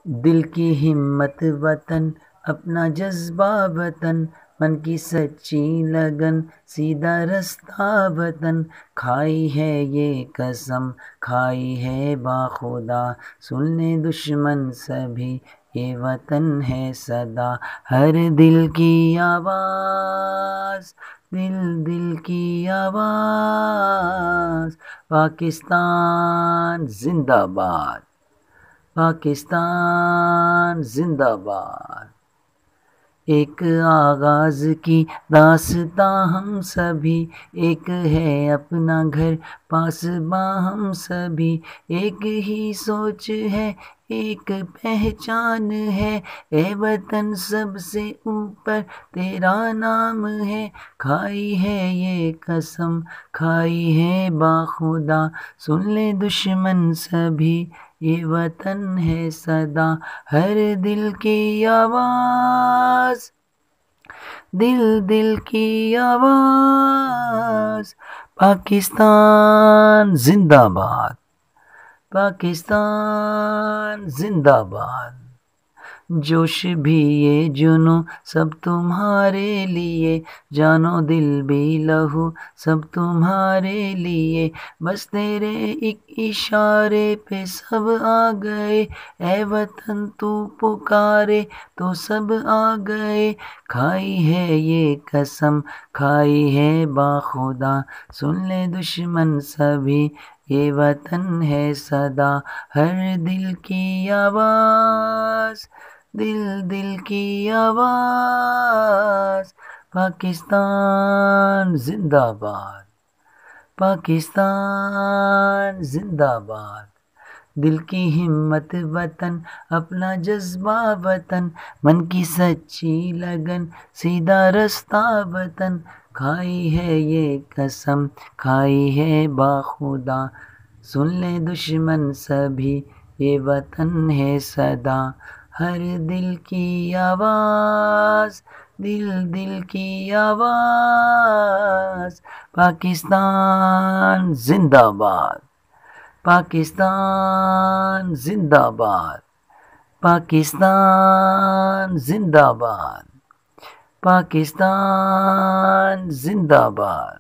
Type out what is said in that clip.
दिल की हिम्मत वतन, अपना जज्बा वतन, मन की सच्ची लगन, सीधा रास्ता वतन। खाई है ये कसम, खाई है बाखुदा, सुन ले दुश्मन सभी, ये वतन है सदा। हर दिल की आवाज़, दिल दिल की आवाज़, पाकिस्तान जिंदाबाद, पाकिस्तान जिंदाबाद। एक आगाज़ की दास्तां हम सभी, एक है अपना घर पासबां हम सभी। एक ही सोच है, एक पहचान है, ए वतन सबसे ऊपर तेरा नाम है। खाई है ये कसम, खाई है बाखुदा, सुन ले दुश्मन सभी, ये वतन है सदा। हर दिल की आवाज़, दिल दिल की आवाज़, पाकिस्तान जिंदाबाद, पाकिस्तान जिंदाबाद। जोश भी ये जुनूं सब तुम्हारे लिए, जानो दिल भी लहू सब तुम्हारे लिए। बस तेरे एक इशारे पे सब आ गए, ए वतन तू पुकारे तो सब आ गए। खाई है ये कसम, खाई है बाखुदा, सुन ले दुश्मन सभी, ये वतन है सदा। हर दिल की आवाज़, दिल दिल की आवाज़, पाकिस्तान जिंदाबाद, पाकिस्तान जिंदाबाद। दिल की हिम्मत वतन, अपना जज्बा वतन, मन की सच्ची लगन, सीधा रास्ता वतन। खाई है ये कसम, खाई है बाखुदा, सुन ले दुश्मन सभी, ये वतन है सदा। हर दिल की आवाज़, दिल दिल की आवाज़, पाकिस्तान जिंदाबाद, पाकिस्तान जिंदाबाद, पाकिस्तान जिंदाबाद, पाकिस्तान जिंदाबाद।